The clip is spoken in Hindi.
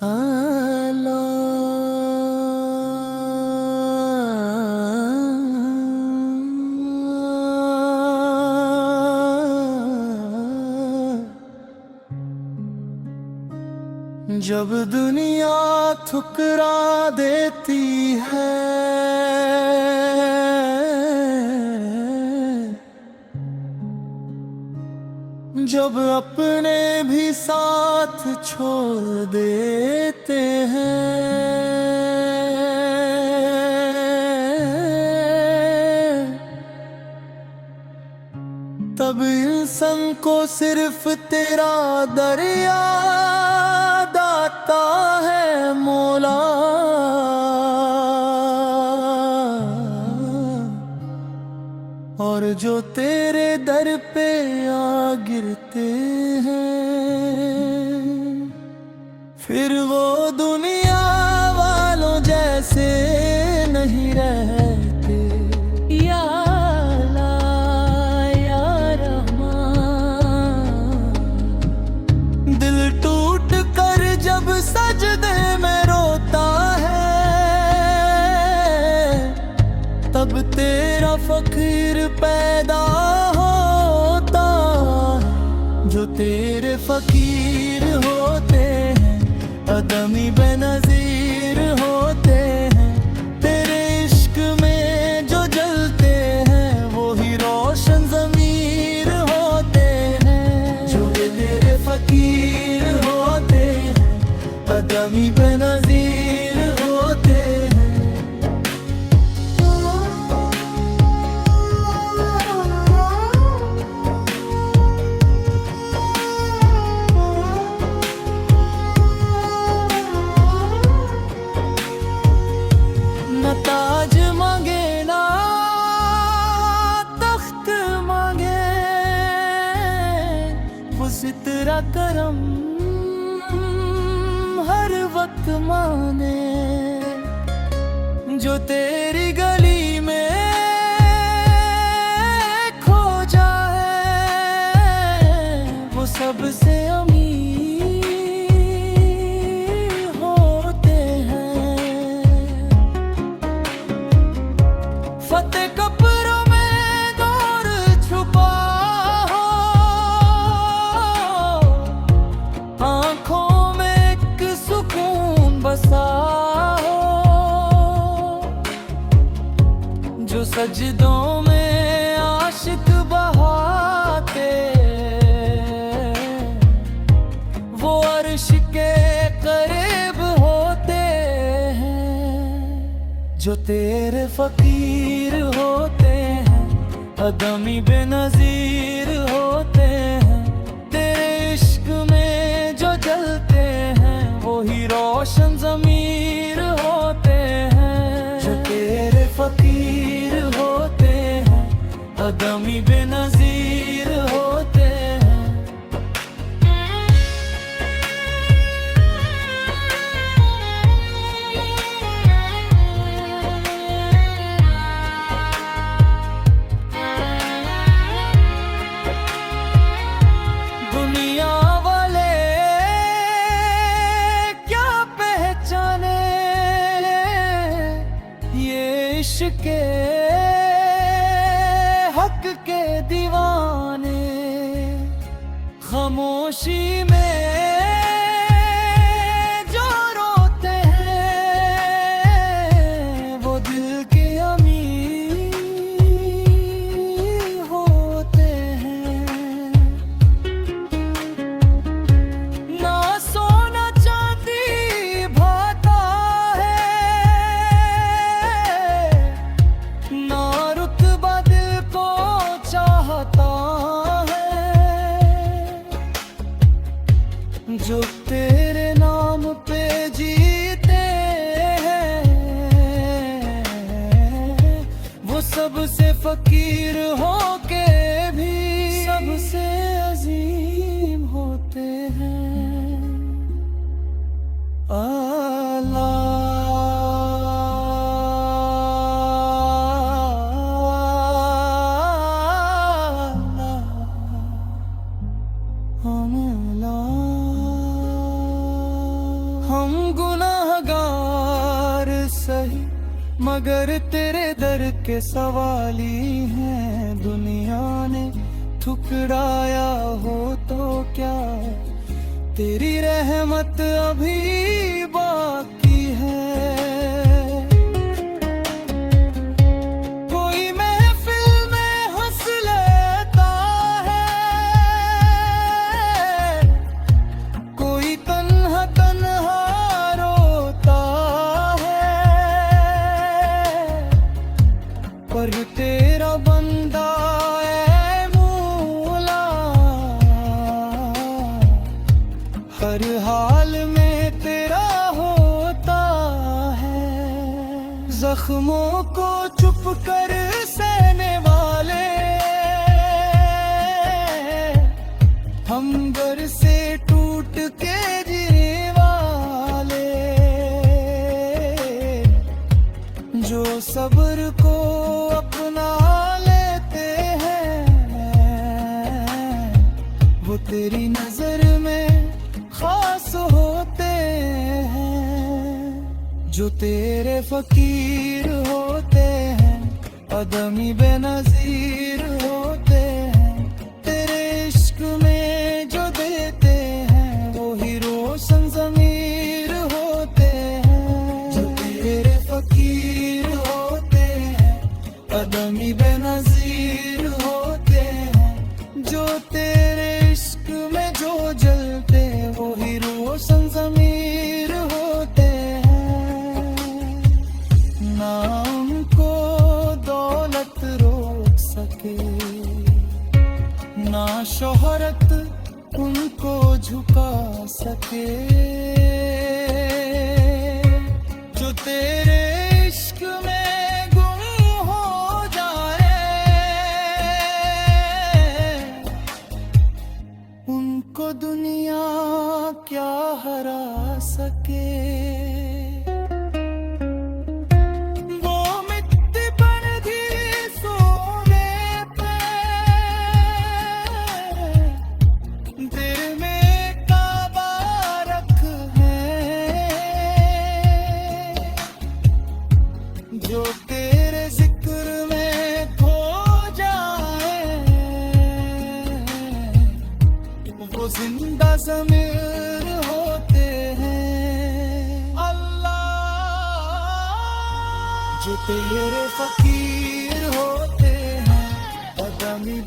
आला जब दुनिया ठुकरा देती है, जब अपने भी साथ छोड़ देते हैं, तब इंसान को सिर्फ तेरा दर याद आता है मौला। और जो तेरे दर पे आ गिरते हैं, फिर वो दुनिया वालों जैसे नहीं रहते। या अल्लाह या रहमान, दिल टूट कर जब सजदे में रोता है, तब तेरा फकीर पैदा होता है। जो तेरे फकीर होते हैं, अदमी बेनज़ीर होते हैं। तेरे इश्क में जो जलते हैं, वो ही रोशन ज़मीर होते हैं। जो तेरे फकीर होते हैं, अदमी बेनज़ीर होते हैं। ताज मांगे ना तख्त मांगे, उस तेरा करम हर वक्त माने। जो तेरी गली में खो जाए, वो सबसे फतेह कब्रों में नूर छुपा हो, आंखों में एक सुकून बसा हो। जो सजदों में आशिक बहाते, वो अर्श के करीब होते हैं। जो तेरे फकीर होते हैं, अदमी बेनज़ीर होते हैं। तेरे इश्क में जो जलते हैं, वो ही रोशन ज़मीर होते हैं। जो तेरे फकीर होते हैं, अदमी बेनज़ीर होते हैं। दुनिया वाले क्या पहचाने ये इश्क़ हक के दीवाने। खामोशी में जो रोते हैं, वो दिल के अमीर होते हैं। ना सोना चांदी भाता है, ना रुतबा दिल को चाहता है। जो तेरे नाम पे जीते हैं, वो सबसे फकीर होके भी सबसे अजीम होते हैं। अल्लाह हम गुनाहगार सही मगर तेरे दर के सवाली हैं। दुनिया ने ठुकराया हो तो क्या, तेरी रहमत अभी बाकी है। कोई महफिल में हंस लेता है, कोई तन्हा तन्हा रोता है, पर तेरा बंदा हर हाल में तेरा होता है। जख्मों को चुप कर सहने वाले, हम घर से टूट के जीने वाले, जो सब्र को अपना लेते हैं, वो तेरी नजर में खास होते हैं। जो तेरे फकीर होते हैं, अदमी बेनज़ीर होते हैं, तेरे इश्क में जो देते हैं, वो ही रोशन ज़मीर होते हैं। जो तेरे फकीर होते हैं, अदमी बेनज़ीर होते हैं, जो तेरे इश्क में जो जलते वो ही रोशन ज़मीर होते हैं। ना उनको दौलत रोक सके, ना शोहरत उनको झुका सके। जो तेरे इश्क में गुम हो जाए, उनको दुनिया क्या हरा सके। वो मिट्टी पर भी सोने पे, दिल में काबा रख है। जो तेरे जिक्र में खो जाए, वो जिंदा ज़मीर होते हैं। अल्लाह, जो तेरे फकीर होते हैं, अदमी